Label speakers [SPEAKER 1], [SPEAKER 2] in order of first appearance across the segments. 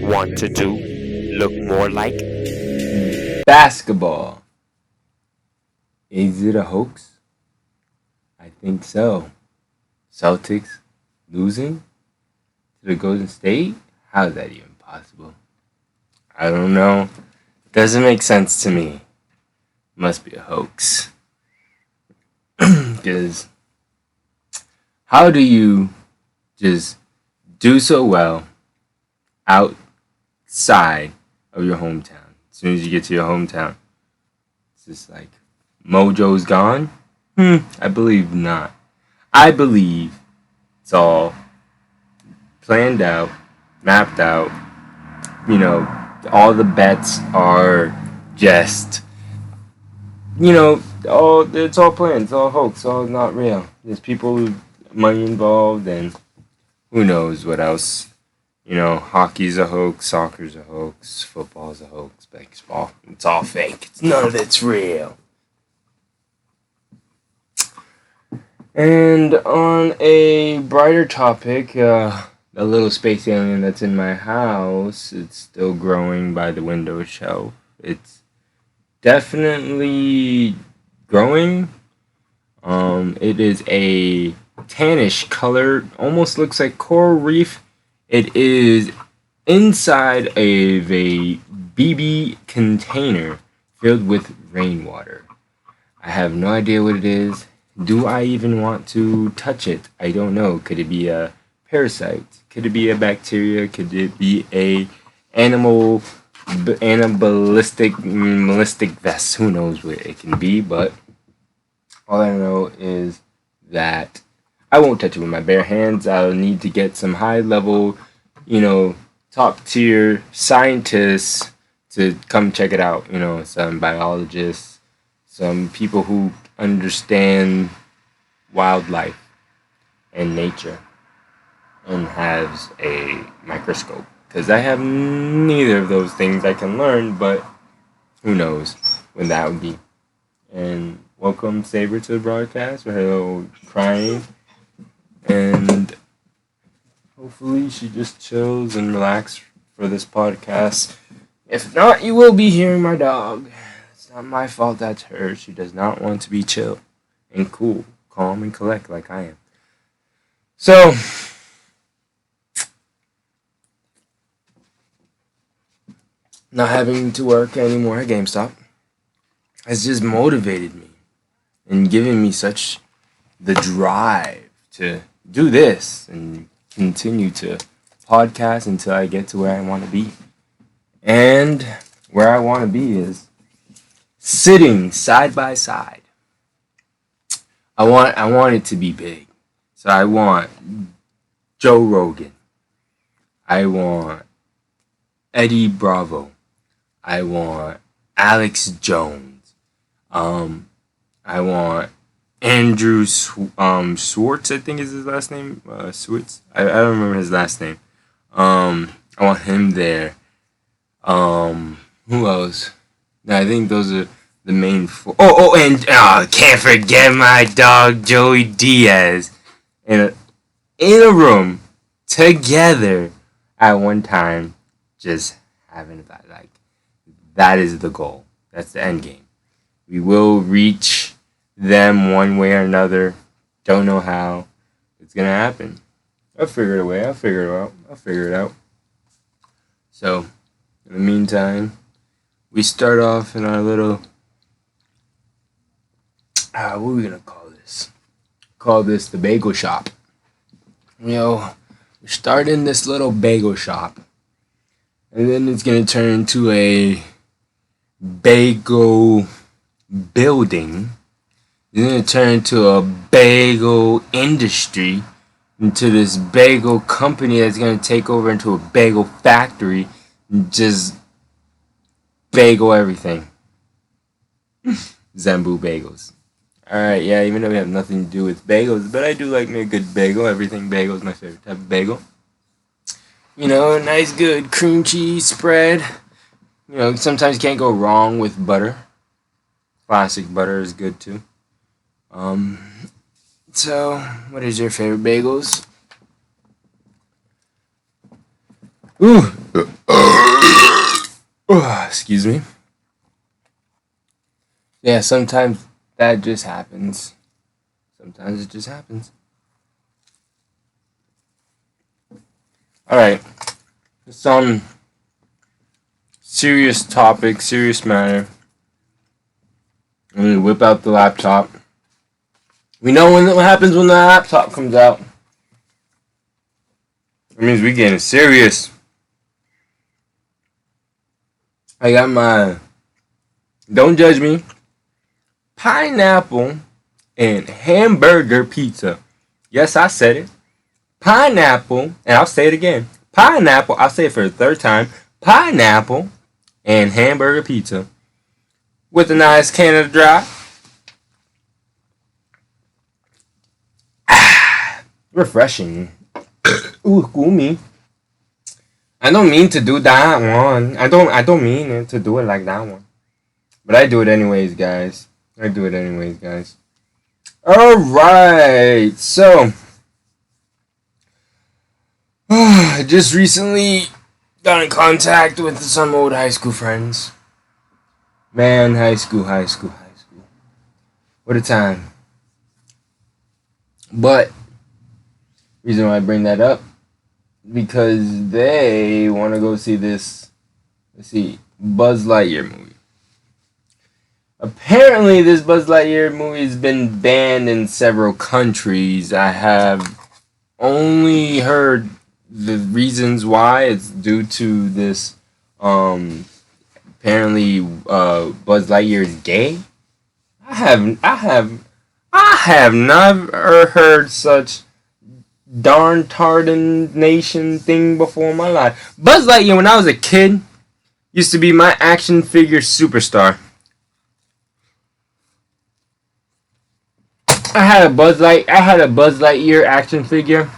[SPEAKER 1] want to do look more like?
[SPEAKER 2] Basketball. Is it a hoax? I think so. Celtics losing to the Golden State? How is that even possible? I don't know. Doesn't make sense to me. Must be a hoax. Because how do you just do so well outside of your hometown? As soon as you get to your hometown, it's just like mojo's gone? I believe not. I believe it's all planned out, mapped out. You know, all the bets are just, it's all planned, it's all hoax, it's all not real. There's people with money involved, and who knows what else. Hockey's a hoax, soccer's a hoax, football's a hoax, baseball. It's all fake. None of it's real. And on a brighter topic, the little space alien that's in my house, it's still growing by the window shelf. It's definitely growing. It is a tannish color, almost looks like coral reef. It is inside of a BB container filled with rainwater. I have no idea what it is. Do I even want to touch it? I don't know. Could it be a parasite? Could it be a bacteria? Could it be a animalistic vest? Who knows what it can be, but all I know is that I won't touch it with my bare hands. I'll need to get some high level, top tier scientists to come check it out. Some biologists, some people who understand wildlife and nature and has a microscope. Because I have neither of those things I can learn, but who knows when that would be. And welcome Saber to the broadcast. We're hello crying. And hopefully she just chills and relaxes for this podcast. If not, you will be hearing my dog. It's not my fault, that's her. She does not want to be chill and cool, calm and collect like I am. So, not having to work anymore at GameStop has just motivated me and given me such the drive to do this and continue to podcast until I get to where I want to be. And where I want to be is sitting side by side. I want it to be big. So I want Joe Rogan. I want Eddie Bravo. I want Alex Jones. I want Andrew Schwartz, I think is his last name. Schwartz. I don't remember his last name. I want him there. Who else? No, I think those are the main four. And can't forget my dog Joey Diaz. In a room together at one time, just having that. Like, that is the goal. That's the end game. We will reach them one way or another. Don't know how. It's gonna happen. I'll figure it a way. I'll figure it out. So, in the meantime, we start off in our little. What are we gonna call this? Call this the bagel shop. We're starting this little bagel shop, and then it's gonna turn into a bagel building. It's gonna turn into a bagel industry, into this bagel company that's gonna take over into a bagel factory and just bagel everything. Zambu bagels. Alright, yeah, even though we have nothing to do with bagels, but I do like me a good bagel. Everything bagel is my favorite type of bagel. A nice good cream cheese spread. Sometimes you can't go wrong with butter. Classic butter is good too. So, what is your favorite bagels? Ooh! Excuse me. Yeah, sometimes that just happens. Sometimes it just happens. Alright. Some serious topic, serious matter. I'm gonna whip out the laptop. We know what happens when the laptop comes out. It means we getting serious. I got my, don't judge me, pineapple and hamburger pizza. Yes, I said it. Pineapple, and I'll say it again. Pineapple, I'll say it for the third time. Pineapple and hamburger pizza with a nice Canada Dry. Refreshing. Ooh, cool me. I don't mean to do that one. I don't mean it to do it like that one. But I do it anyways, guys. Alright, so I just recently got in contact with some old high school friends. Man, high school. What a time. But reason why I bring that up, because they want to go see this, Buzz Lightyear movie. Apparently, this Buzz Lightyear movie has been banned in several countries. I have only heard the reasons why. It's due to this, apparently, Buzz Lightyear is gay. I have never heard such darn tardanation thing before in my life. Buzz Lightyear, when I was a kid, used to be my action figure superstar. I had a Buzz Lightyear action figure.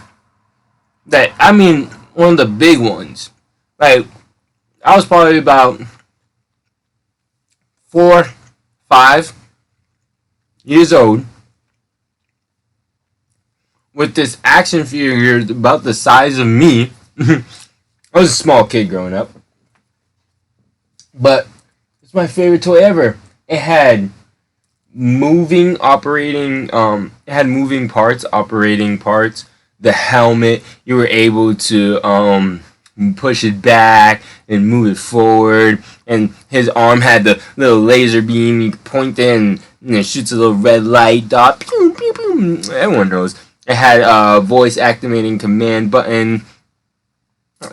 [SPEAKER 2] One of the big ones. Like, I was probably about 4, 5 years old, with this action figure about the size of me. I was a small kid growing up, but it's my favorite toy ever. It had moving parts, operating parts. The helmet, you were able to push it back and move it forward, and his arm had the little laser beam. You could point it and it shoots a little red light dot. Pew, pew, pew. Everyone knows. It had a voice activating command button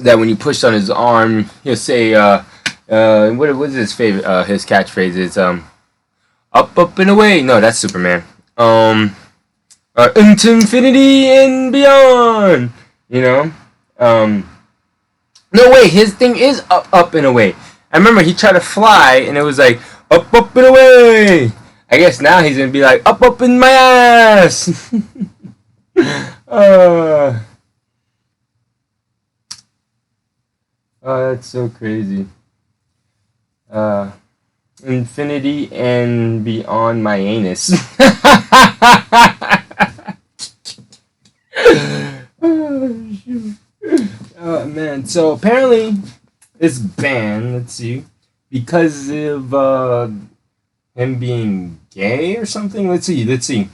[SPEAKER 2] that when you pushed on his arm, he'll say, what was his favorite, his catchphrase? It's, up and away. No, that's Superman. Into infinity and beyond. You know? No way, his thing is up and away. I remember he tried to fly and it was like, up and away. I guess now he's gonna be like, up in my ass. Oh, that's so crazy. Infinity and beyond my anus. Oh, shoot. Oh, man. So apparently it's banned, let's see, because of him being gay or something. Let's see.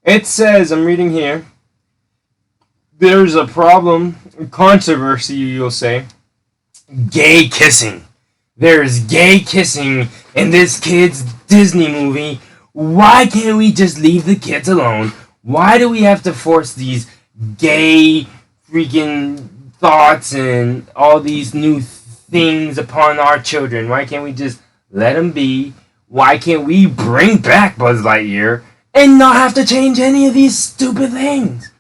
[SPEAKER 2] It says, I'm reading here, there's a problem, controversy, you'll say. Gay kissing. There's gay kissing in this kid's Disney movie. Why can't we just leave the kids alone? Why do we have to force these gay freaking thoughts and all these new things upon our children? Why can't we just let them be? Why can't we bring back Buzz Lightyear and not have to change any of these stupid things?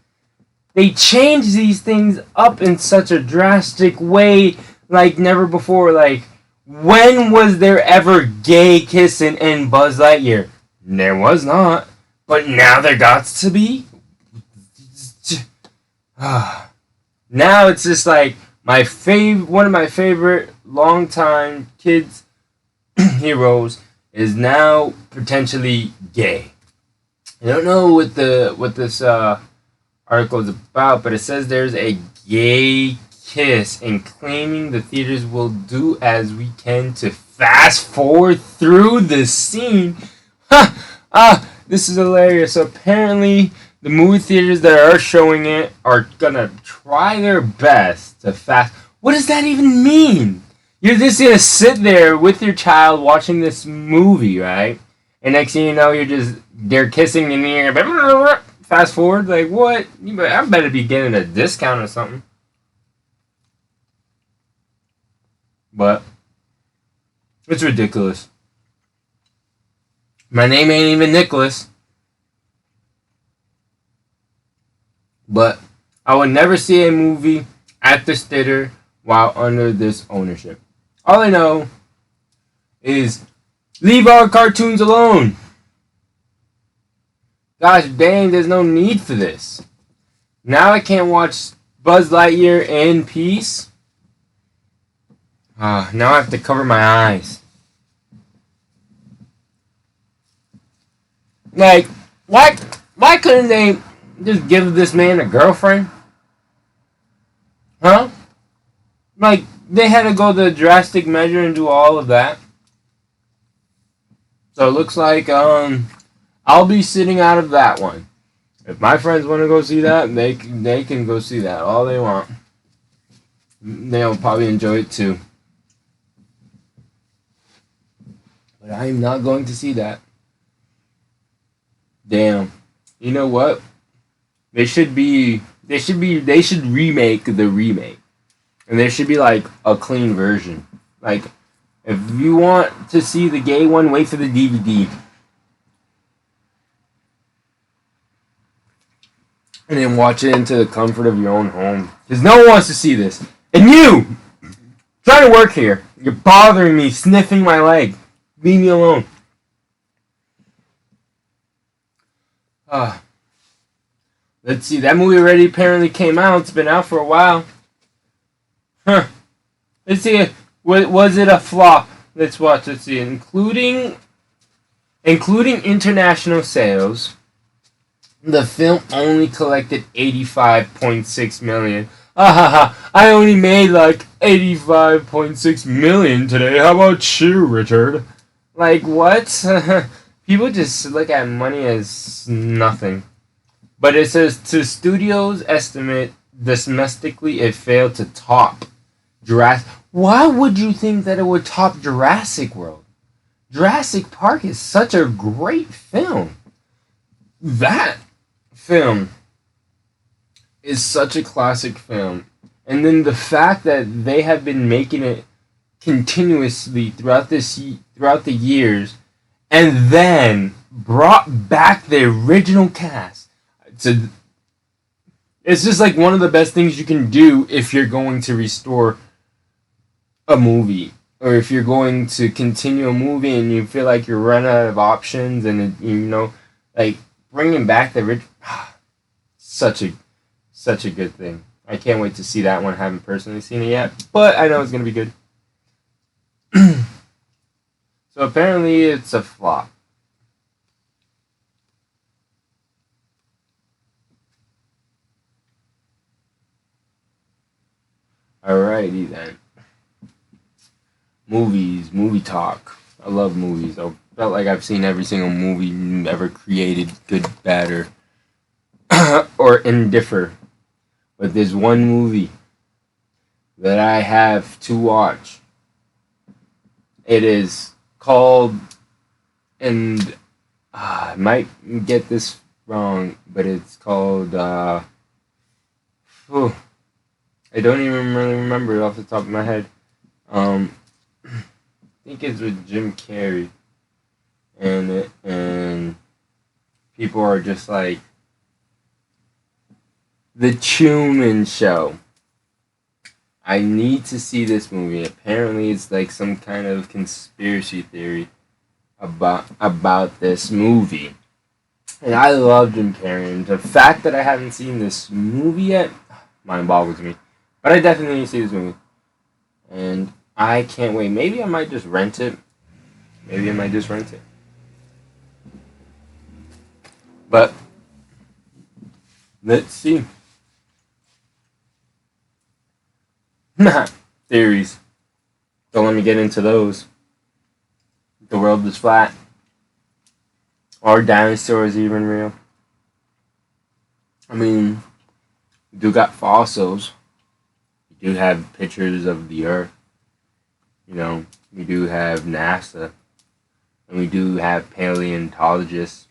[SPEAKER 2] They change these things up in such a drastic way like never before. Like, when was there ever gay kissing in Buzz Lightyear? There was not. But now there got to be. Now it's just like one of my favorite longtime kids heroes is now potentially gay. I don't know what this article is about, but it says there's a gay kiss and claiming the theaters will do as we can to fast forward through the scene. This is hilarious. So apparently, the movie theaters that are showing it are gonna try their best to fast. What does that even mean? You're just gonna sit there with your child watching this movie, right? And next thing you know, they're kissing and you're fast forward. Like what? I better be getting a discount or something. But it's ridiculous. My name ain't even Nicholas. But I would never see a movie at this theater while under this ownership. All I know is leave our cartoons alone. Gosh dang, there's no need for this. Now I can't watch Buzz Lightyear in peace. Now I have to cover my eyes. Like, why couldn't they just give this man a girlfriend? Huh? Like, they had to go the drastic measure and do all of that. So it looks like I'll be sitting out of that one. If my friends want to go see that, they can go see that all they want. They'll probably enjoy it too. But I'm not going to see that. Damn. You know what? They should remake the remake. And there should be like a clean version. Like, if you want to see the gay one, wait for the DVD. And then watch it into the comfort of your own home. Because no one wants to see this. And you! Trying to work here. You're bothering me, sniffing my leg. Leave me alone. Let's see. That movie already apparently came out. It's been out for a while. Huh. Let's see. Was it a flop? Let's watch. Let's see. Including international sales, the film only collected $85.6 million. I only made like $85.6 million today. How about you, Richard? Like, what? People just look at money as nothing. But it says, to studios' estimate, domestically it failed to top Jurassic. Why would you think that it would top Jurassic World? Jurassic Park is such a great film. That film is such a classic film. And then the fact that they have been making it continuously throughout the years, and then brought back the original cast. It's just like one of the best things you can do if you're going to restore a movie, or if you're going to continue a movie and you feel like you're running out of options, and like bringing back the original. Such a good thing. I can't wait to see that one. I haven't personally seen it yet, but I know it's gonna be good. So apparently it's a flop. Alrighty then. Movies, movie talk. I love movies. I felt like I've seen every single movie ever created, good, bad, or indifferent. But there's one movie that I have to watch. It is called, and I might get this wrong, but it's called, I don't even really remember it off the top of my head. I think it's with Jim Carrey, and people are just like, The Truman Show. I need to see this movie. Apparently, it's like some kind of conspiracy theory about this movie. And I love Jim Carrey. And the fact that I haven't seen this movie yet, mind boggles me. But I definitely need to see this movie. And I can't wait. Maybe I might just rent it. But let's see. Theories. Don't let me get into those. The world is flat. Are dinosaurs even real? I mean, we do got fossils. We do have pictures of the Earth. You know, we do have NASA. And we do have paleontologists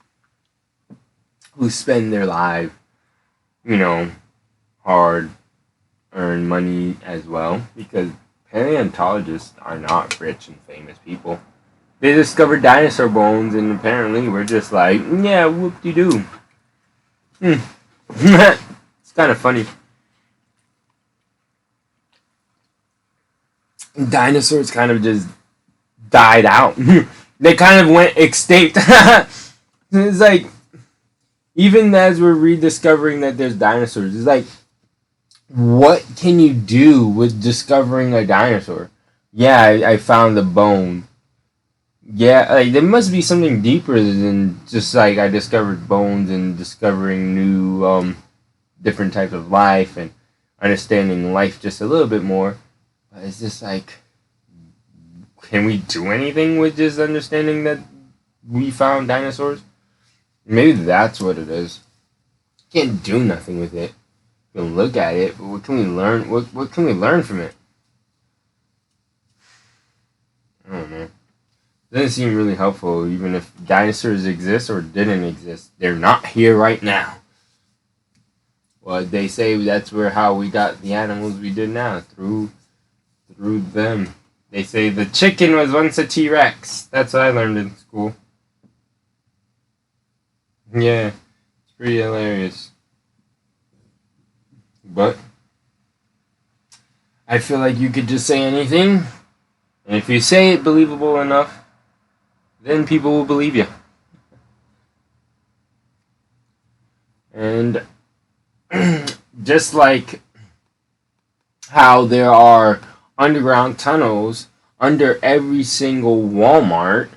[SPEAKER 2] who spend their life, you know, hard earn money as well, because paleontologists are not rich and famous people. They discovered dinosaur bones, and apparently we're just like, yeah, whoop-de-doo. It's kind of funny. Dinosaurs kind of just died out. They kind of went extinct. It's like, even as we're rediscovering that there's dinosaurs, it's like, what can you do with discovering a dinosaur? Yeah, I found the bone. Yeah, like, there must be something deeper than just like I discovered bones and discovering new different types of life and understanding life just a little bit more. But it's just like, can we do anything with just understanding that we found dinosaurs? Maybe that's what it is. Can't do nothing with it. We can look at it, but what can we learn? What can we learn from it? I don't know. Doesn't seem really helpful, even if dinosaurs exist or didn't exist. They're not here right now. Well, they say that's how we got the animals we did now, through them. They say the chicken was once a T-Rex. That's what I learned in school. Yeah, it's pretty hilarious. But I feel like you could just say anything, and if you say it believable enough, then people will believe you. And just like how there are underground tunnels under every single Walmart,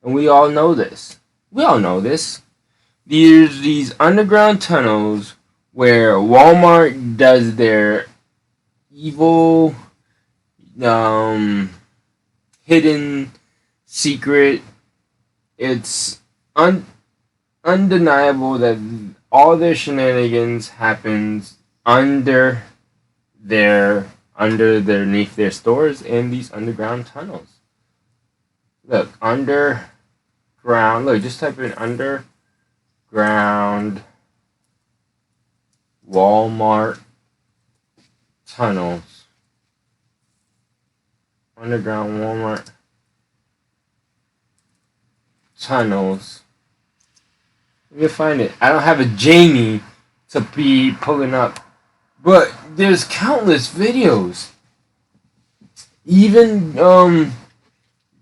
[SPEAKER 2] and we all know this. We all know this. There's these underground tunnels where Walmart does their evil, hidden secret. It's undeniable that all their shenanigans happens underneath their stores in these underground tunnels. Look, underground. Look, just type in underground Walmart tunnels. Underground Walmart tunnels. Let me find it. I don't have a Jamie to be pulling up, but there's countless videos. Even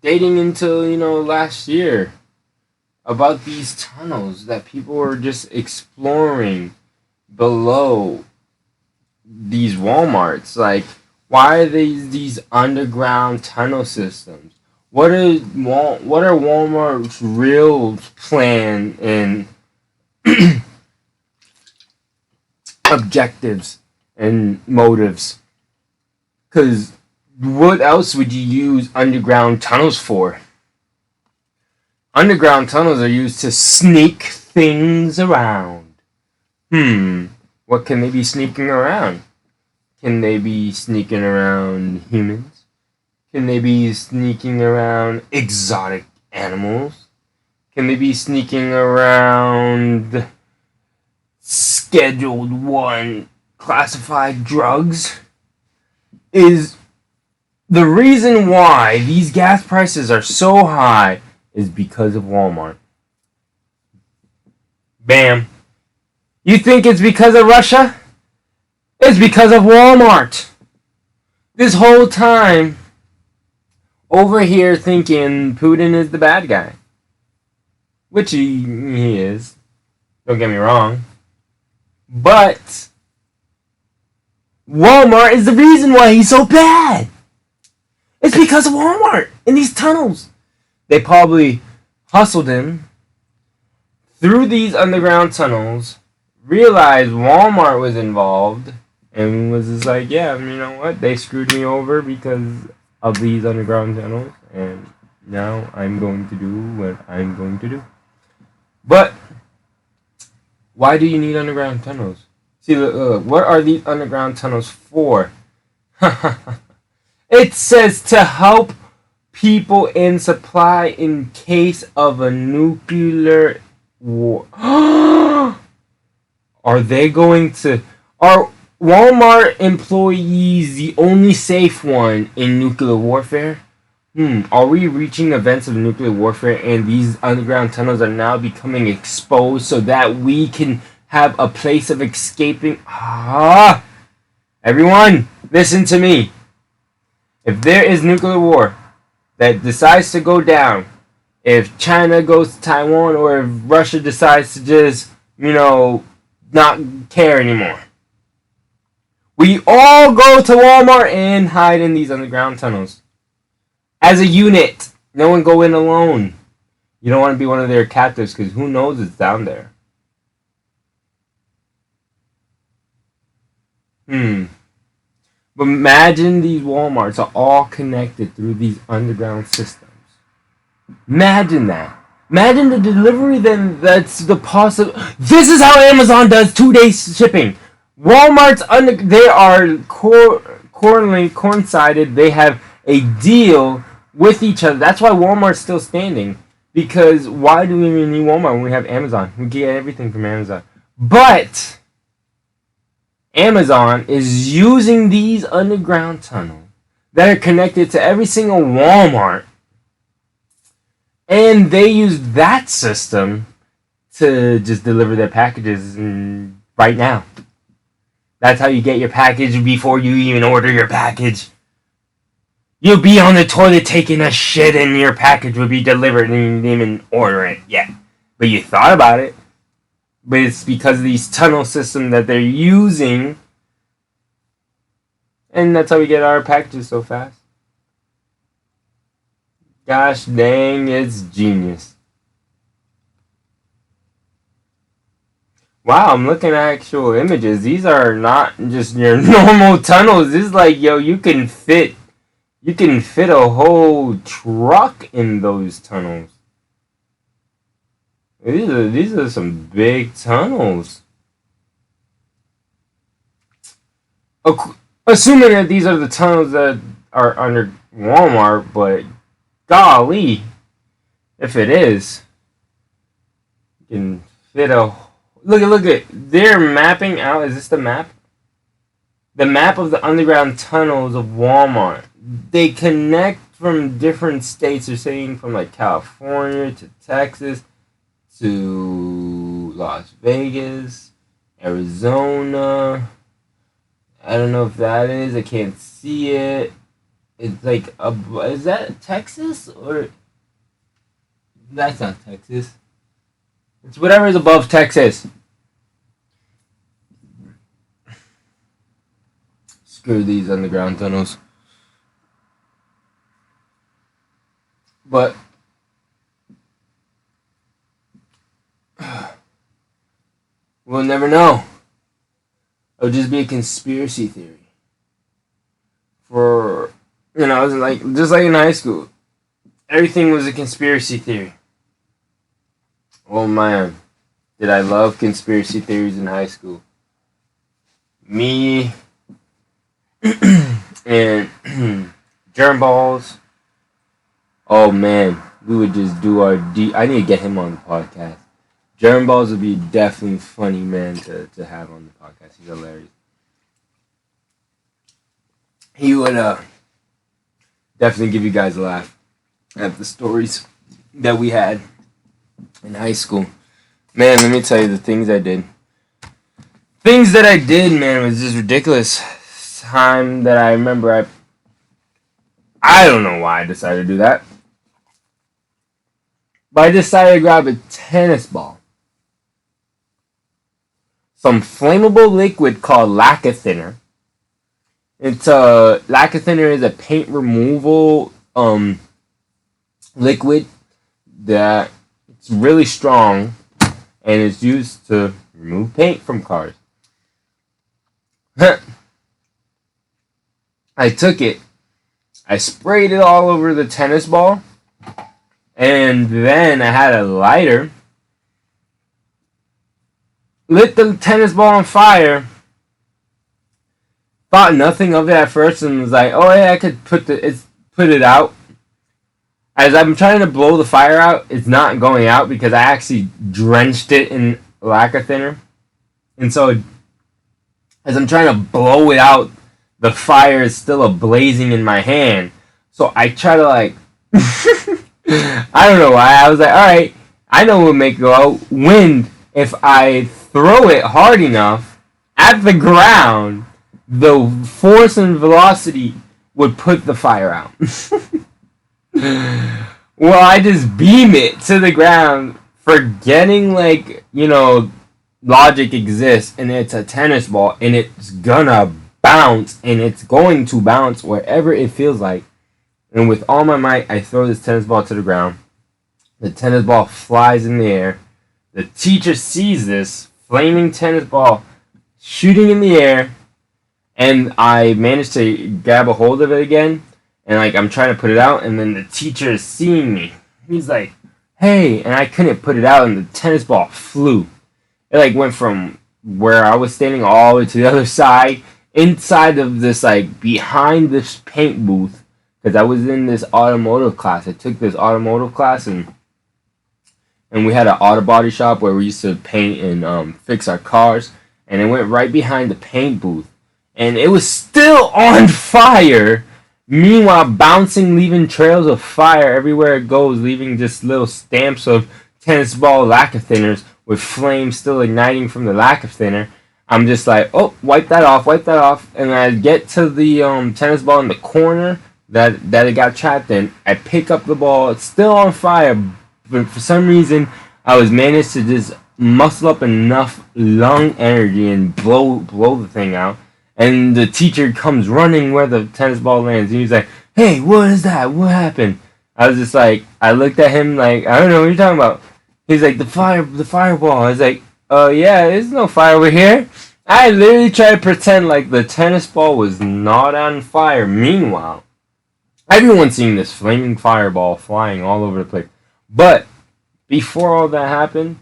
[SPEAKER 2] dating until last year, about these tunnels that people were just exploring below these Walmarts. Like, why are these underground tunnel systems? What are Walmart's real plan and objectives and motives? Because what else would you use underground tunnels for? Underground tunnels are used to sneak things around. What can they be sneaking around? Can they be sneaking around humans? Can they be sneaking around exotic animals? Can they be sneaking around Scheduled 1 classified drugs? Is the reason why these gas prices are so high is because of Walmart. Bam. You think it's because of Russia? It's because of Walmart. This whole time, over here thinking Putin is the bad guy. Which he is. Don't get me wrong. But Walmart is the reason why he's so bad. It's because of Walmart in these tunnels. They probably hustled him through these underground tunnels, realized Walmart was involved, and was just like, yeah, you know what? They screwed me over because of these underground tunnels, and now I'm going to do what I'm going to do. But why do you need underground tunnels? See, what are these underground tunnels for? It says to help people in supply in case of a nuclear war. Are they going to... Are Walmart employees the only safe one in nuclear warfare? Are we reaching events of nuclear warfare and these underground tunnels are now becoming exposed so that we can have a place of escaping? Everyone, listen to me. If there is nuclear war that decides to go down, if China goes to Taiwan or if Russia decides to just, not care anymore, we all go to Walmart and hide in these underground tunnels. As a unit. No one go in alone. You don't want to be one of their captives because who knows it's down there. But imagine these Walmarts are all connected through these underground systems. Imagine that. Imagine the delivery then that's the possible. This is how Amazon does 2-day shipping. Walmart's they are coincided. They have a deal with each other. That's why Walmart's still standing. Because why do we even need Walmart when we have Amazon? We get everything from Amazon. But Amazon is using these underground tunnels that are connected to every single Walmart. And they use that system to just deliver their packages right now. That's how you get your package before you even order your package. You'll be on the toilet taking a shit and your package will be delivered and you didn't even order it yet. But you thought about it. But it's because of these tunnel systems that they're using. And that's how we get our packages so fast. Gosh dang, it's genius. Wow, I'm looking at actual images. These are not just your normal tunnels. This is like, you can fit a whole truck in those tunnels. These are some big tunnels. Assuming that these are the tunnels that are under Walmart, but golly, if it is, you can fit a... Look at... They're mapping out... Is this the map? The map of the underground tunnels of Walmart. They connect from different states. They're saying from like California to Texas to Las Vegas, Arizona. I don't know if that is. I can't see it. It's like is that Texas or that's not Texas? It's whatever is above Texas. Screw these underground tunnels. But we'll never know. It'll just be a conspiracy theory. For it was like just like in high school. Everything was a conspiracy theory. Oh man, did I love conspiracy theories in high school. Me and germ balls. Oh man, we would just do our I need to get him on the podcast. Germ balls would be definitely funny man to have on the podcast. He's hilarious. He would definitely give you guys a laugh at the stories that we had in high school. Man, let me tell you the things I did. Things that I did, man, was just ridiculous. Time that I remember, I don't know why I decided to do that. But I decided to grab a tennis ball. Some flammable liquid called lacquer thinner. Lacquer thinner is a paint removal liquid that it's really strong and it's used to remove paint from cars. I took it, I sprayed it all over the tennis ball, and then I had a lighter, lit the tennis ball on fire, thought nothing of it at first, and was like, oh yeah, I could put it out. As I'm trying to blow the fire out, it's not going out because I actually drenched it in lacquer thinner. And so, as I'm trying to blow it out, the fire is still ablazing in my hand. So I try to like, I don't know why. I was like, alright, I know what would make it go out. Wind. If I throw it hard enough at the ground, the force and velocity would put the fire out. Well, I just beam it to the ground, forgetting, like, logic exists, and it's a tennis ball, and it's gonna bounce, and it's going to bounce wherever it feels like. And with all my might, I throw this tennis ball to the ground. The tennis ball flies in the air. The teacher sees this flaming tennis ball shooting in the air, and I managed to grab a hold of it again. And, like, I'm trying to put it out, and then the teacher is seeing me. He's like, hey, and I couldn't put it out, and the tennis ball flew. It, like, went from where I was standing all the way to the other side, inside of this, like, behind this paint booth, because I was in this automotive class. I took this automotive class, and we had an auto body shop where we used to paint and fix our cars, and it went right behind the paint booth. And it was still on fire. Meanwhile, bouncing, leaving trails of fire everywhere it goes, leaving just little stamps of tennis ball lacquer thinners with flames still igniting from the lacquer thinner. I'm just like, oh, wipe that off. And I get to the tennis ball in the corner that it got trapped in. I pick up the ball. It's still on fire, but for some reason, I was managed to just muscle up enough lung energy and blow the thing out. And the teacher comes running where the tennis ball lands. And he's like, hey, what is that? What happened? I was just like, I looked at him like, I don't know what you're talking about. He's like, the fireball. I was like, yeah, there's no fire over here. I literally tried to pretend like the tennis ball was not on fire. Meanwhile, everyone's seeing this flaming fireball flying all over the place. But before all that happened,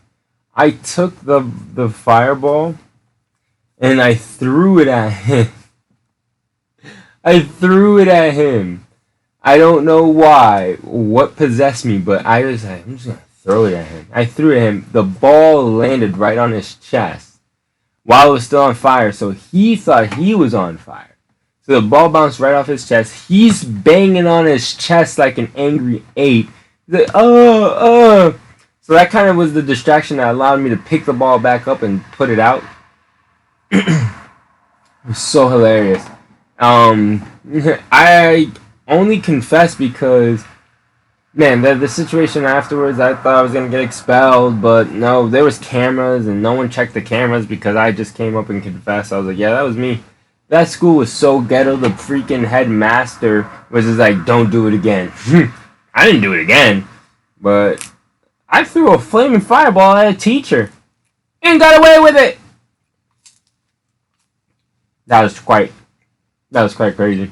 [SPEAKER 2] I took the fireball and I threw it at him. I don't know why, what possessed me, but I was like, I'm just going to throw it at him. I threw it at him. The ball landed right on his chest while it was still on fire, so he thought he was on fire. So the ball bounced right off his chest. He's banging on his chest like an angry ape. He's like, oh. So that kind of was the distraction that allowed me to pick the ball back up and put it out. It was so hilarious. I only confessed because, man, the situation afterwards, I thought I was going to get expelled, but no, there was cameras, and no one checked the cameras because I just came up and confessed. I was like, yeah, that was me. That school was so ghetto, the freaking headmaster was just like, don't do it again. I didn't do it again, but I threw a flaming fireball at a teacher and got away with it. That was quite crazy.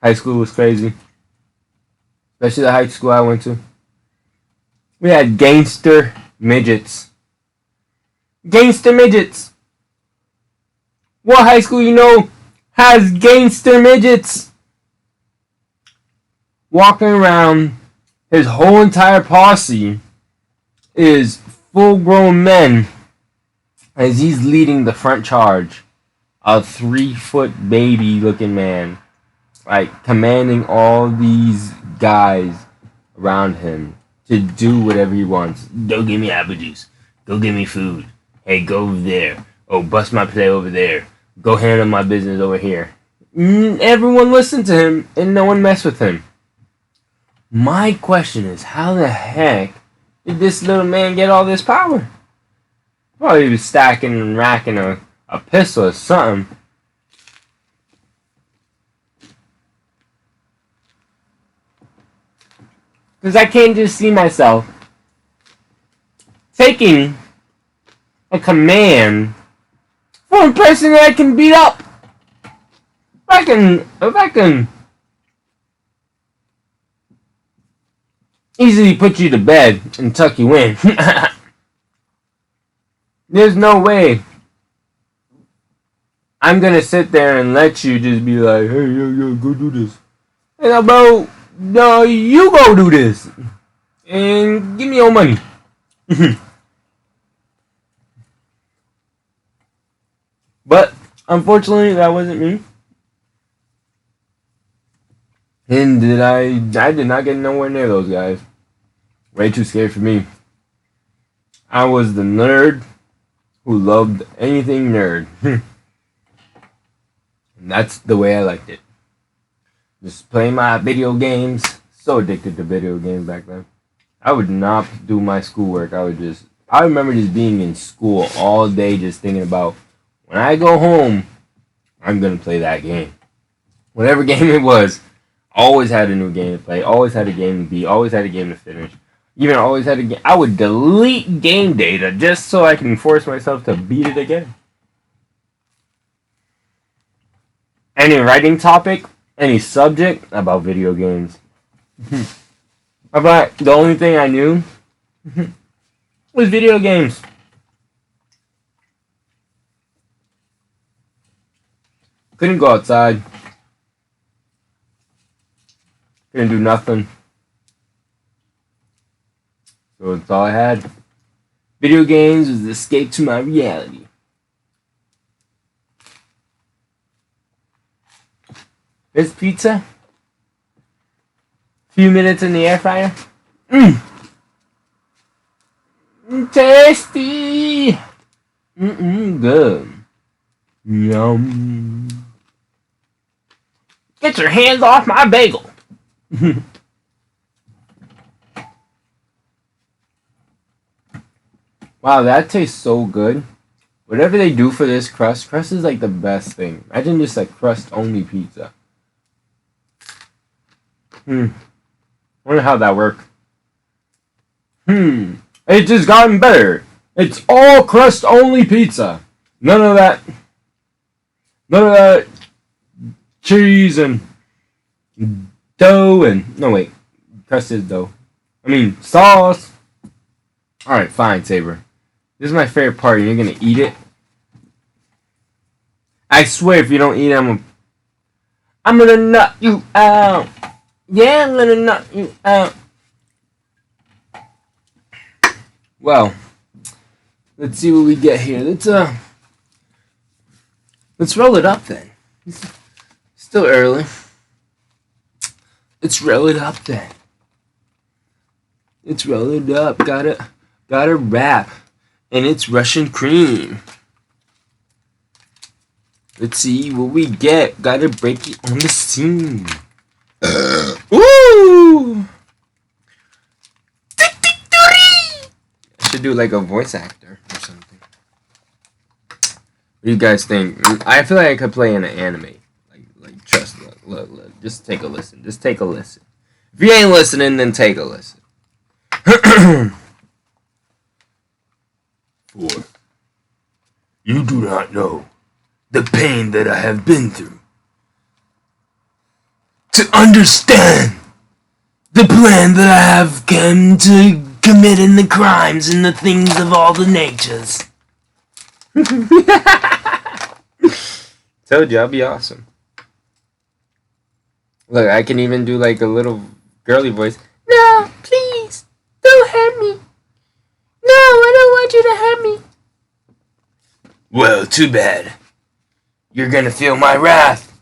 [SPEAKER 2] High school was crazy. Especially the high school I went to. We had gangster midgets. What high school you know has gangster midgets? Walking around, his whole entire posse is full-grown men as he's leading the front charge. A 3-foot baby-looking man, like, commanding all these guys around him to do whatever he wants. Go give me apple juice. Go give me food. Hey, go over there. Oh, bust my plate over there. Go handle my business over here. Everyone listened to him, and no one messed with him. My question is, how the heck did this little man get all this power? Probably he was stacking and racking a pistol or something. Because I can't just see myself taking a command from a person that I can beat up. if I can easily put you to bed and tuck you in, there's no way I'm gonna sit there and let you just be like, hey, yo, go do this. And bro, no, you go do this and give me your money. But unfortunately, that wasn't me. And I did not get nowhere near those guys. Way too scared for me. I was the nerd who loved anything nerd. And that's the way I liked it. Just playing my video games. So addicted to video games back then. I would not do my schoolwork. I remember just being in school all day just thinking about when I go home, I'm going to play that game. Whatever game it was, always had a new game to play, always had a game to beat, always had a game to finish. Even always had a game. I would delete game data just so I can force myself to beat it again. Any writing topic, any subject about video games. About the only thing I knew was video games. Couldn't go outside. Couldn't do nothing. So that's all I had. Video games was the escape to my reality. This pizza. Few minutes in the air fryer. Tasty. Good. Yum. Get your hands off my bagel. Wow, that tastes so good. Whatever they do for this crust is like the best thing. Imagine just like crust only pizza. Wonder how that works. It's just gotten better. It's all crust only pizza. None of that cheese and dough and no wait, crust is dough. I mean sauce. All right, fine, Saber. This is my favorite part. You're gonna eat it. I swear, if you don't eat it, I'm gonna knock you out. Yeah, I'm gonna knock you out. Well, let's see what we get here. Let's roll it up then. It's still early. Let's roll it up then. Let's roll it up. Gotta wrap. And it's Russian cream. Let's see what we get. Gotta break it on the seam. Woo! I should do like a voice actor or something. What do you guys think? I feel like I could play in an anime. Like trust. Look. Just take a listen. If you ain't listening, then take a listen. For you do not know the pain that I have been through to understand the plan that I have come to commit in the crimes and the things of all the natures. Told you I'll be awesome. Look, I can even do like a little girly voice. No, please, don't hurt me. No, I don't want you to hurt me. Well, too bad. You're gonna feel my wrath,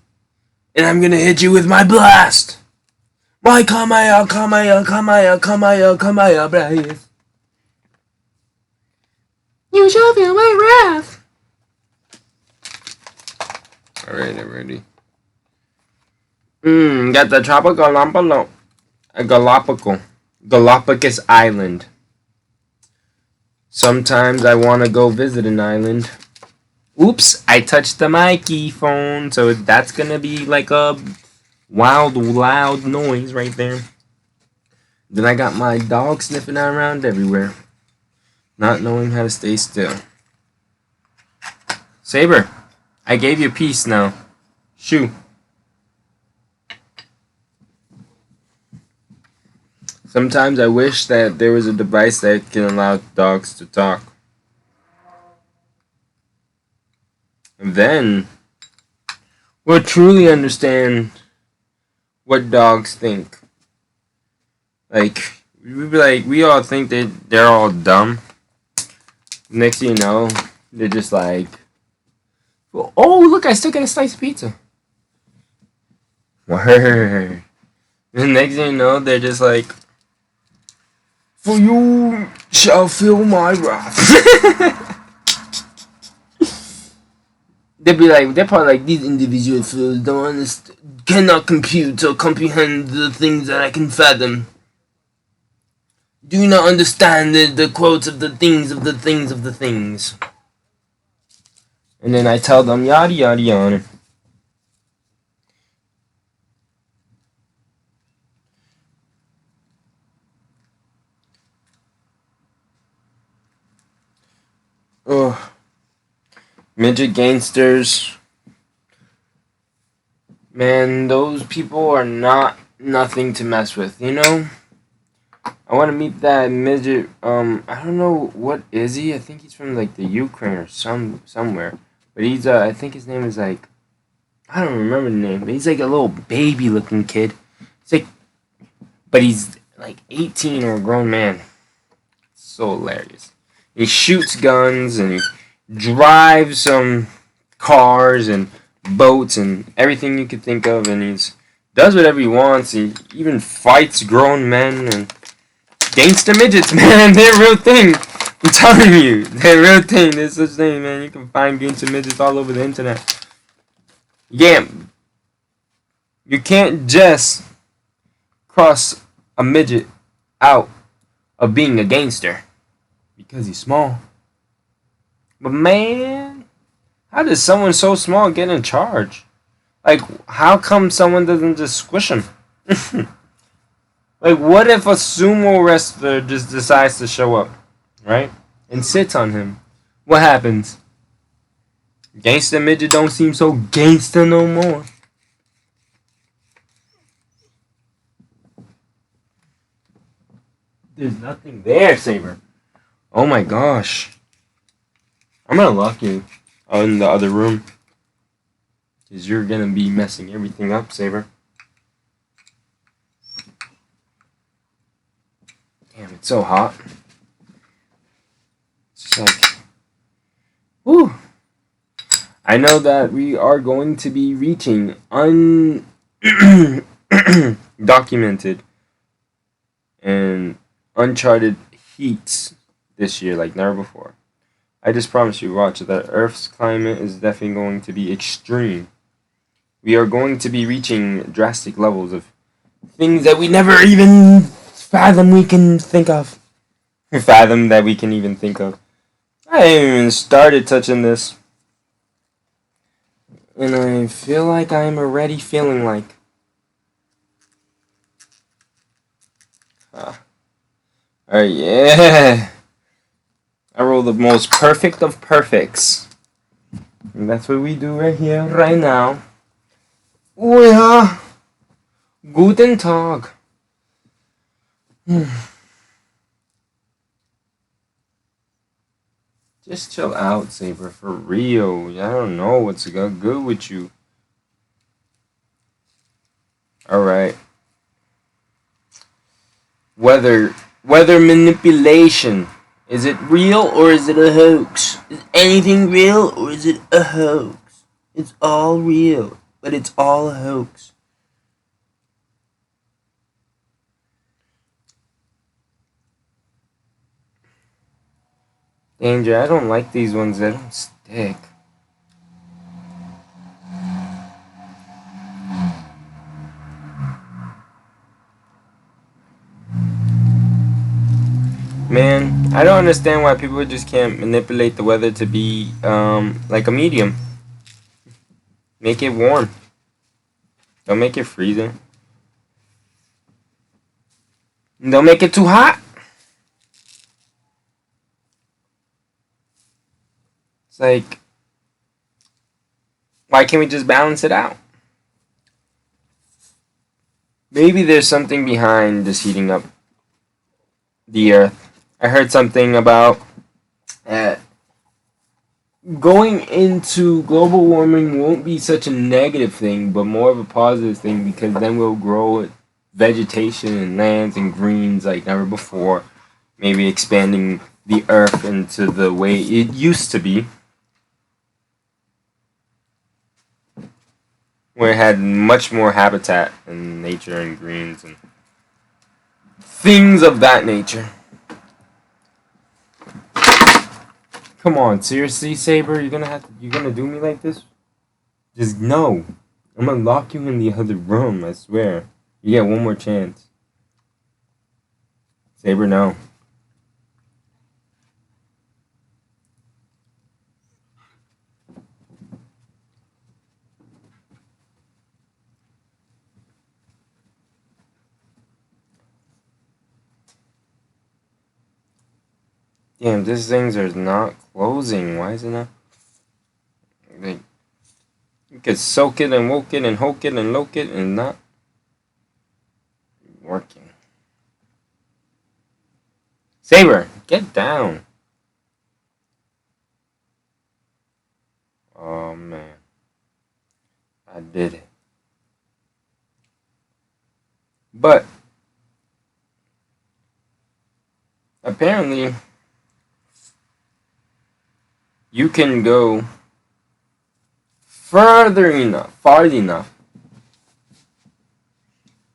[SPEAKER 2] and I'm gonna hit you with my blast. My kamaya, blast. You shall feel my wrath. Alright, I'm ready. Got the tropical Galapagos Island. Sometimes I want to go visit an island. Oops, I touched the microphone, so that's gonna be like a wild, loud noise right there. Then I got my dog sniffing around everywhere, not knowing how to stay still. Saber, I gave you peace now. Shoo. Sometimes I wish that there was a device that can allow dogs to talk. And then we'll truly understand what dogs think. Like, we all think that they're all dumb. Next thing you know, they're just like, well, oh, look, I still get a slice of pizza. Word. The next thing you know, they're just like, for you shall feel my wrath. They're probably like, these individuals don't understand, cannot compute or comprehend the things that I can fathom. Do not understand the quotes of the things of the things of the things. And then I tell them, yada yada yada. Ugh. Midget gangsters. Man, those people are not nothing to mess with, you know? I want to meet that midget, I don't know, what is he? I think he's from, like, the Ukraine or somewhere. But he's, I think his name is, like, I don't remember the name, but he's, like, a little baby-looking kid. He's, like, but he's, like, 18 or a grown man. It's so hilarious. He shoots guns, and he drives some cars and boats and everything you could think of, and he does whatever he wants. He even fights grown men and gangster midgets, man. They're a real thing. I'm telling you, they're a real thing. There's such thing, man. You can find gangster midgets all over the internet. Yeah, you can't just cross a midget out of being a gangster because he's small. But man, how does someone so small get in charge? Like, how come someone doesn't just squish him? Like, what if a sumo wrestler just decides to show up, right? And sits on him? What happens? Gangsta midget don't seem so gangsta no more. There's nothing there, Saber. Oh my gosh. I'm gonna lock you in the other room. Because you're gonna be messing everything up, Saber. Damn, it's so hot. It's just like, whew. I know that we are going to be reaching documented and uncharted heats this year like never before. I just promise you, watch, that Earth's climate is definitely going to be extreme. We are going to be reaching drastic levels of things that we never even fathom we can think of. Fathom that we can even think of. I haven't even started touching this. And I feel like I'm already feeling like... Alright, yeah. I roll the most perfect of perfects. And that's what we do right here, right now. Oh yeah. Guten Tag. Just chill out, Saber, for real. I don't know what's good with you. Alright. Weather manipulation. Is it real or is it a hoax? Is anything real or is it a hoax? It's all real, but it's all a hoax. Danger, I don't like these ones that don't stick. Man, I don't understand why people just can't manipulate the weather to be like a medium. Make it warm. Don't make it freezing. Don't make it too hot. It's like, why can't we just balance it out? Maybe there's something behind this heating up the Earth. I heard something about uh, going into global warming won't be such a negative thing, but more of a positive thing because then we'll grow vegetation and lands and greens like never before. Maybe expanding the Earth into the way it used to be, where it had much more habitat and nature and greens and things of that nature. Come on, seriously, Saber, you're gonna do me like this? Just no. I'm gonna lock you in the other room, I swear. You get one more chance. Saber, no. Damn, these things are not closing. Why is it not? Like, you could soak it and woke it and hoke it and loke it and not working. Saber, get down. Oh man, I did it. But apparently, you can go far enough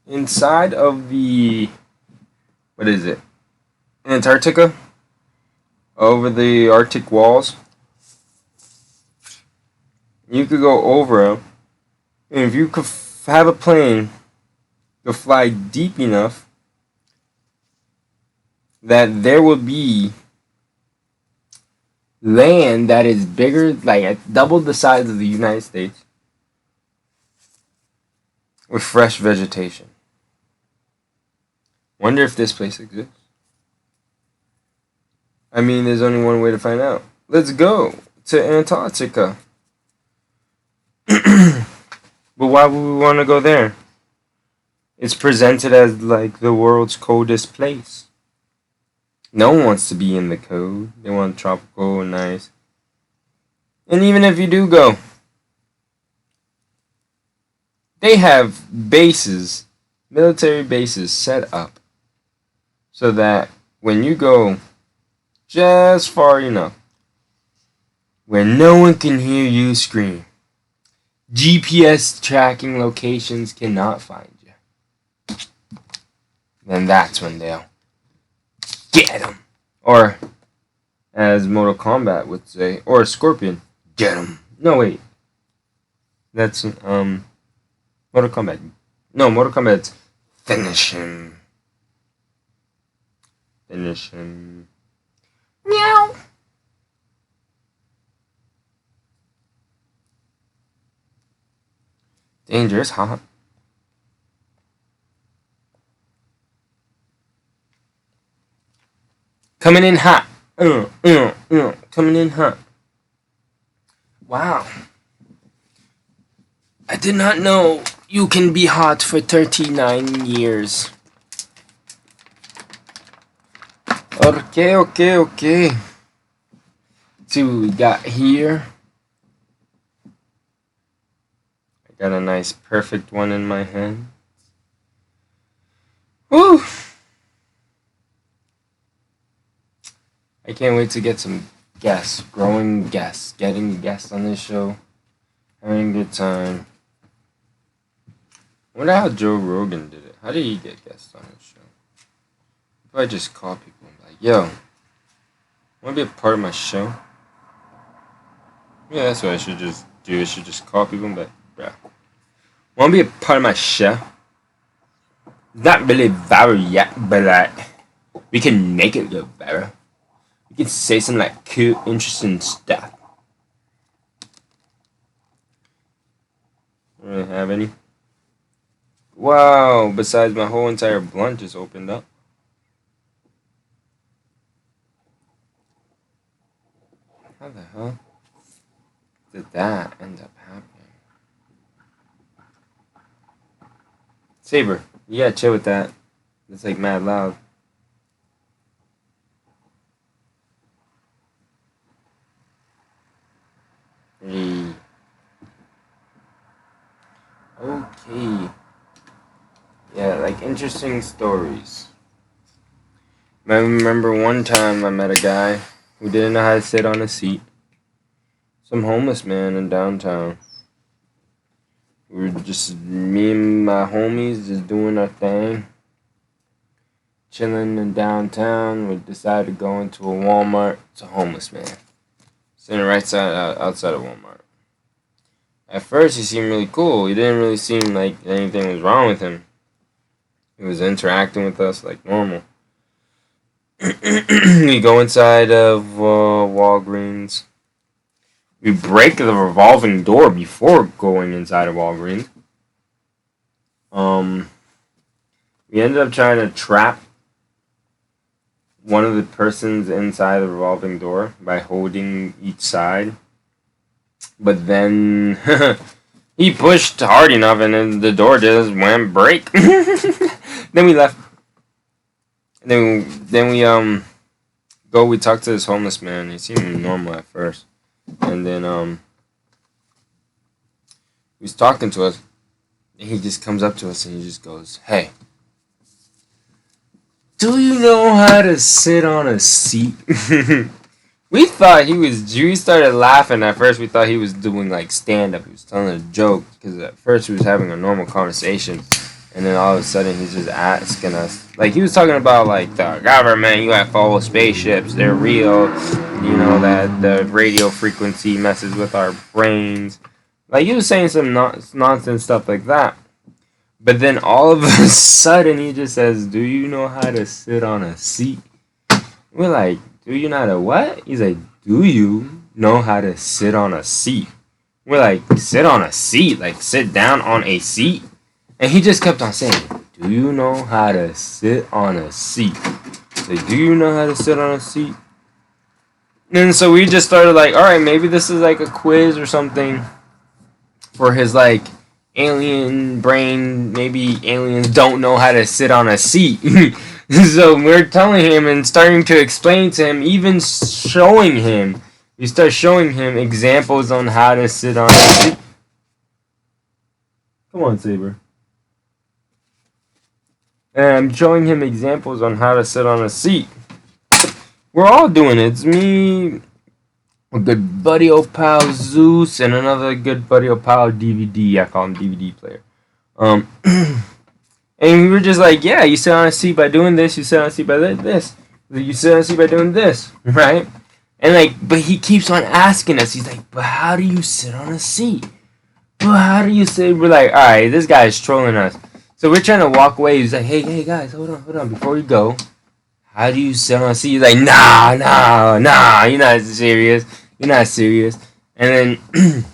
[SPEAKER 2] inside of the what is it? Antarctica, over the Arctic walls. You could go over them, and if you could have a plane to fly deep enough that there will be land that is bigger, like at double the size of the United States, with fresh vegetation. Wonder if this place exists. I mean, there's only one way to find out. Let's go to Antarctica. But why would we want to go there? It's presented as like the world's coldest place. No one wants to be in the cold. They want tropical and nice. And even if you do go, they have bases, military bases set up so that when you go just far enough where no one can hear you scream, GPS tracking locations cannot find you, then that's when they'll get them. Or, as Mortal Kombat would say, or Scorpion, get him. No, wait. That's, Mortal Kombat. No, Mortal Kombat's finish him. Finish him. Meow. Dangerous, huh? Coming in hot. Coming in hot. Wow. I did not know you can be hot for 39 years. Okay. See what we got here. I got a nice perfect one in my hand. Woo! I can't wait to get some guests, growing guests, getting guests on this show, having a good time. I wonder how Joe Rogan did it. How did he get guests on his show? If I just call people and be like, yo, want to be a part of my show? Yeah, that's what I should just do. I should just call people and be like, bruh, want to be a part of my show? Not really viral yet, but like, we can make it go viral. We can say some like cool, interesting stuff. I don't really have any. Wow, besides my whole entire blunt just opened up. How the hell did that end up happening? Saber, you gotta chill with that. It's like mad loud. Okay. Yeah, like interesting stories. I remember one time I met a guy who didn't know how to sit on a seat. Some homeless man in downtown. We were just me and my homies just doing our thing, chilling in downtown. We decided to go into a Walmart. It's a homeless man sitting right outside of Walmart. At first, he seemed really cool. He didn't really seem like anything was wrong with him. He was interacting with us like normal. We go inside of Walgreens. We break the revolving door before going inside of Walgreens. We ended up trying to trap one of the persons inside the revolving door by holding each side. But then he pushed hard enough and then the door just went break. Then we left. Then we talked to this homeless man. He seemed normal at first. And then he was talking to us. And he just comes up to us and he just goes, "Hey, do you know how to sit on a seat?" We thought we started laughing at first. We thought he was doing like stand-up. He was telling a joke. Because at first he was having a normal conversation. And then all of a sudden he's just asking us. Like he was talking about like the government, UFO, spaceships, they're real. You know, that the radio frequency messes with our brains. Like he was saying some nonsense stuff like that. But then all of a sudden he just says, "Do you know how to sit on a seat?" We're like, "Do you know how to what?" He's like, "Do you know how to sit on a seat?" We're like, "Sit on a seat? Like sit down on a seat?" And he just kept on saying, "Do you know how to sit on a seat?" Like, "Do you know how to sit on a seat?" And so we just started like, alright, maybe this is like a quiz or something for his like alien brain. Maybe aliens don't know how to sit on a seat. So we're telling him and starting to explain to him, even showing him. We start showing him examples on how to sit on a seat. Come on, Saber. And I'm showing him examples on how to sit on a seat. We're all doing it. It's me, a good buddy old pal Zeus, and another good buddy old pal DVD. I call him DVD player. And we were just like, yeah, you sit on a seat by doing this. You sit on a seat by this. You sit on a seat by doing this, right? And like, but he keeps on asking us. He's like, "But how do you sit on a seat? But how do you sit?" We're like, all right, this guy is trolling us. So we're trying to walk away. He's like, hey guys, hold on, before we go. How do you sit on a seat? He's like, nah, you're not serious. You're not serious. And then,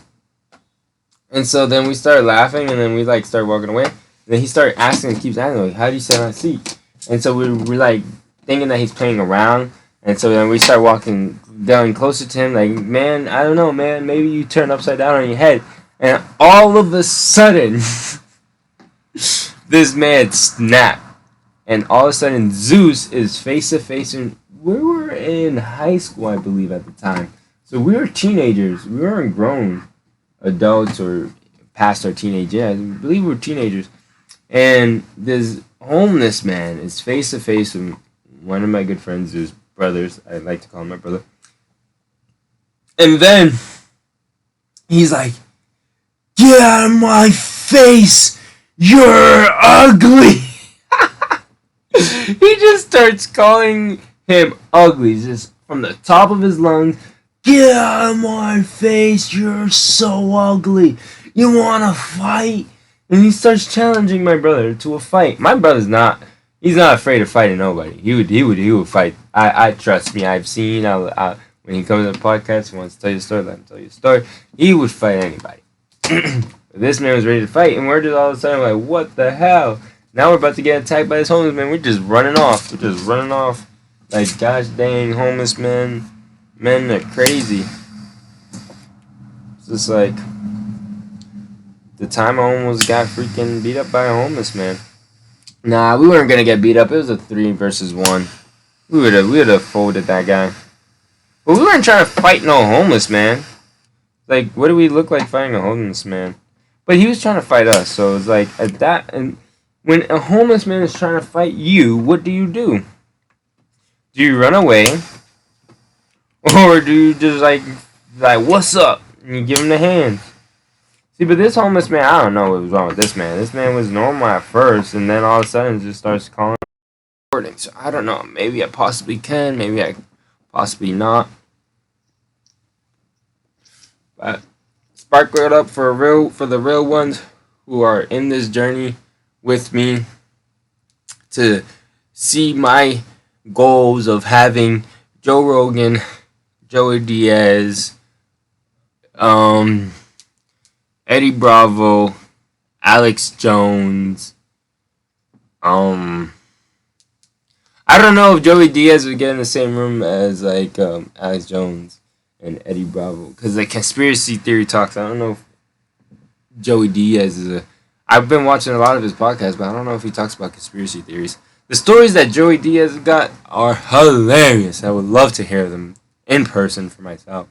[SPEAKER 2] and so then we started laughing, and then we like started walking away. And then he started asking, keeps asking, like, how do you sit on a seat? And so we're like thinking that he's playing around. And so then we start walking down closer to him, like, "Man, I don't know, man. Maybe you turn upside down on your head." And all of a sudden, this man snapped. And all of a sudden, Zeus is face to face. And we were in high school, I believe, at the time. So we were teenagers. We weren't grown adults or past our teenage years. I believe we were teenagers. And this homeless man is face to face with one of my good friends, Zeus' brothers. I like to call him my brother. And then he's like, "Get out of my face! You're ugly!" He just starts calling him ugly, just from the top of his lungs. "Get out of my face! You're so ugly! You wanna fight?" And he starts challenging my brother to a fight. My brother's not. He's not afraid of fighting nobody. He would fight. I trust me. I've seen. When he comes to the podcast, he wants to tell you a story. Let him tell you a story. He would fight anybody. This man was ready to fight, and we're just all of a sudden like, what the hell? Now we're about to get attacked by this homeless man. We're just running off. Like, gosh dang, homeless men. Men are crazy. It's just like the time I almost got freaking beat up by a homeless man. Nah, we weren't gonna get beat up. It was a 3 versus 1. We would have folded that guy. But we weren't trying to fight no homeless man. Like, what do we look like fighting a homeless man? But he was trying to fight us, so it's like at that. And when a homeless man is trying to fight you, what do you do? Do you run away, or do you just like what's up? And you give him the hand. See, but this homeless man, I don't know what was wrong with this man. This man was normal at first, and then all of a sudden just starts calling recording. So I don't know. Maybe I possibly can. Maybe I possibly not. But spark it up for the real ones who are in this journey with me to see my goals of having Joe Rogan, Joey Diaz, Eddie Bravo, Alex Jones. I don't know if Joey Diaz would get in the same room as Alex Jones and Eddie Bravo, because the conspiracy theory talks. I don't know if Joey Diaz is a. I've been watching a lot of his podcasts, but I don't know if he talks about conspiracy theories. The stories that Joey Diaz got are hilarious. I would love to hear them in person for myself.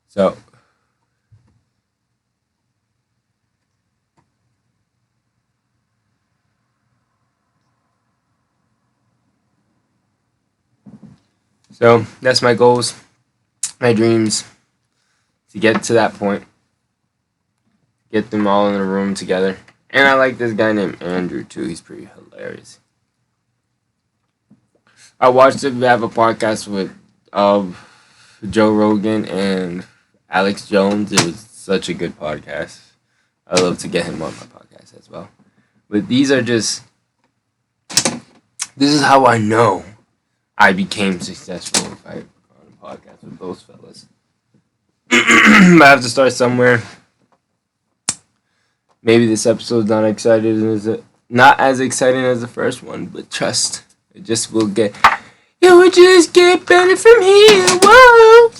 [SPEAKER 2] So. So that's my goals, my dreams, to get to that point, get them all in a room together. And I like this guy named Andrew too. He's pretty hilarious. I watched him have a podcast with Joe Rogan and Alex Jones. It was such a good podcast. I love to get him on my podcast as well. But these are just. This is how I know I became successful if I on a podcast with those fellas. I have to start somewhere. Maybe this episode's not not as exciting as the first one, but trust, it just will get. It will just get better from here. Whoa,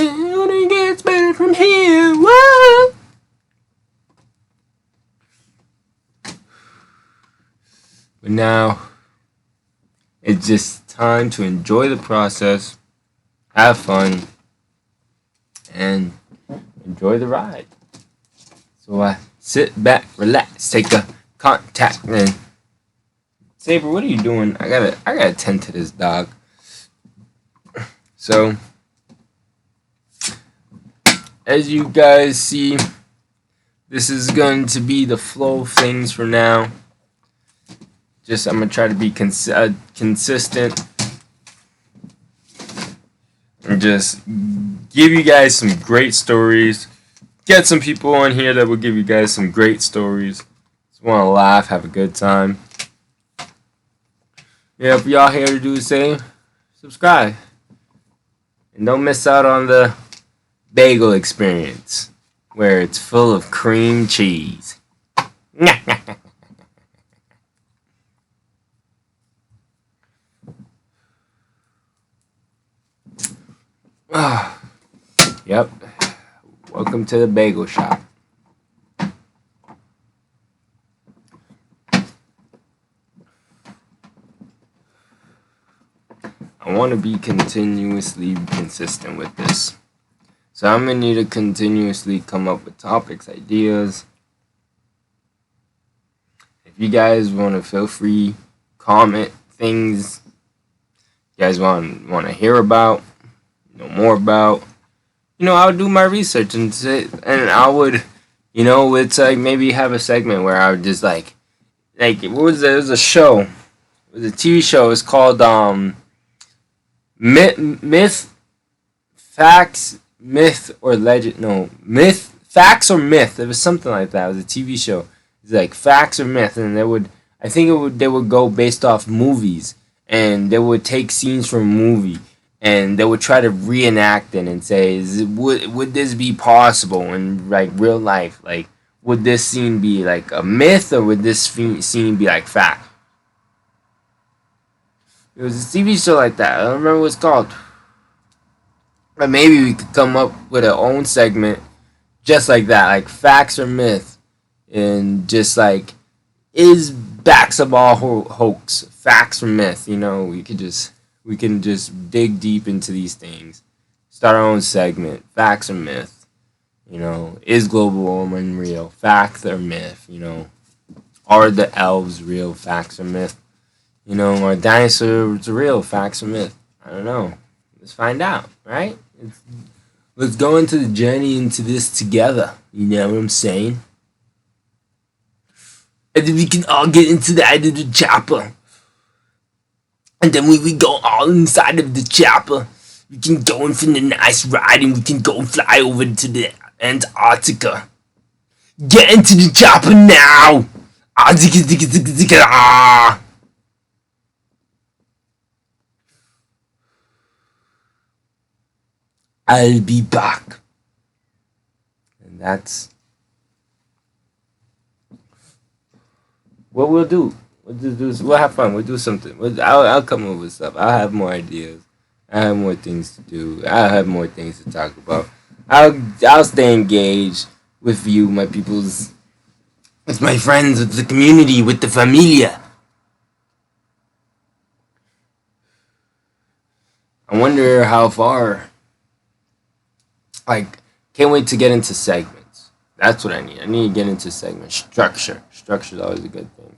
[SPEAKER 2] it only gets better from here. Whoa. But now, it's just time to enjoy the process, have fun, and enjoy the ride. So I sit back, relax, take a contact, and Saber, what are you doing? I gotta tend to this dog. So as you guys see, this is going to be the flow of things for now. I'm going to try to be consistent and just give you guys some great stories. Get some people on here that will give you guys some great stories. Just want to laugh, have a good time. Yeah, if y'all here to do the same, subscribe. And don't miss out on the bagel experience, where it's full of cream cheese. Yep. Welcome to the bagel shop. I want to be continuously consistent with this. So I'm going to need to continuously come up with topics, ideas. If you guys want to, feel free, comment things you guys want to hear about, know more about. I would do my research and I would, it's like maybe have a segment where I would just what was there? It was a show. It was a TV show. It's called Myth, Facts, Myth or Legend. No, Myth, Facts or Myth. It was something like that. It was a TV show. It's like Facts or Myth, and they would go based off movies, and they would take scenes from a movie. And they would try to reenact it and say, would this be possible in real life? Would this scene be like a myth, or would this scene be like fact? It was a TV show like that. I don't remember what it's called. But maybe we could come up with our own segment just like that, like facts or myth, and just is basketball hoax, facts or myth? We can just dig deep into these things. Start our own segment, facts or myth. Is global warming real? Fact or myth? Are the elves real? Facts or myth? Are dinosaurs real? Facts or myth? I don't know. Let's find out, right? Let's go into the journey into this together. You know what I'm saying? And then we can all get into the end of the chopper. And then when we go all inside of the chopper, we can go in for the nice ride and we can go fly over to the Antarctica. Get into the chopper now! I'll be back. And that's what we'll do. We'll have fun. We'll do something. I'll come up with stuff. I'll have more ideas. I have more things to do. I'll have more things to talk about. I'll stay engaged with you, my peoples, with my friends, with the community, with the familia. I wonder how far. Can't wait to get into segments. That's what I need. I need to get into segments. Structure. Structure is always a good thing.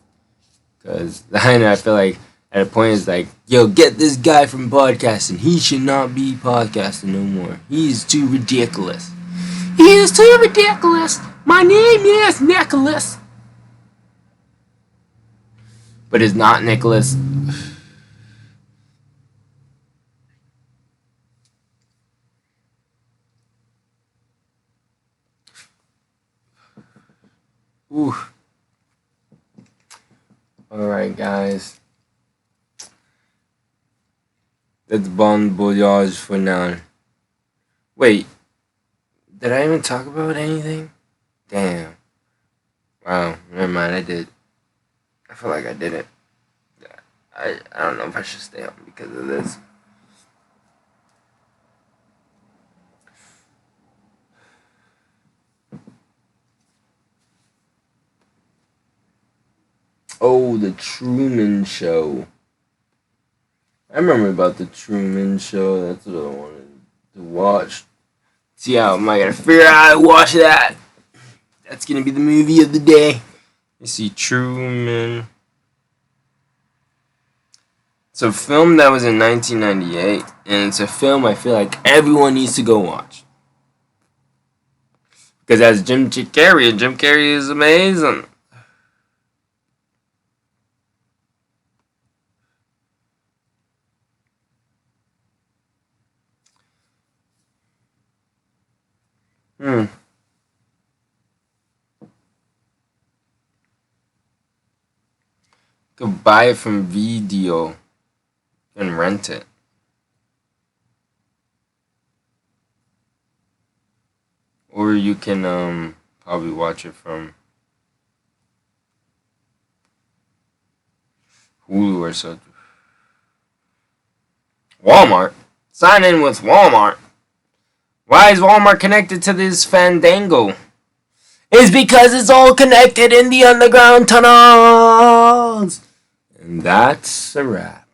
[SPEAKER 2] Because I feel like at a point it's like, yo, get this guy from podcasting. He should not be podcasting no more. He's too ridiculous. He is too ridiculous. My name is Nicholas. But it's not Nicholas. Ooh. Alright, guys. That's bon voyage for now. Wait. Did I even talk about anything? Damn. Wow. Never mind, I did. I feel like I didn't. I don't know if I should stay home because of this. Oh, the Truman Show. I remember about the Truman Show. That's what I wanted to watch. See how am I gonna figure out how to watch that? That's gonna be the movie of the day. You see Truman. It's a film that was in 1998, and it's a film I feel like everyone needs to go watch. Because that's Jim Carrey, and Jim Carrey is amazing. Could buy it from video and rent it. Or you can probably watch it from Hulu or so. Walmart. Sign in with Walmart. Why is Walmart connected to this Fandango? It's because it's all connected in the underground tunnels. And that's a wrap.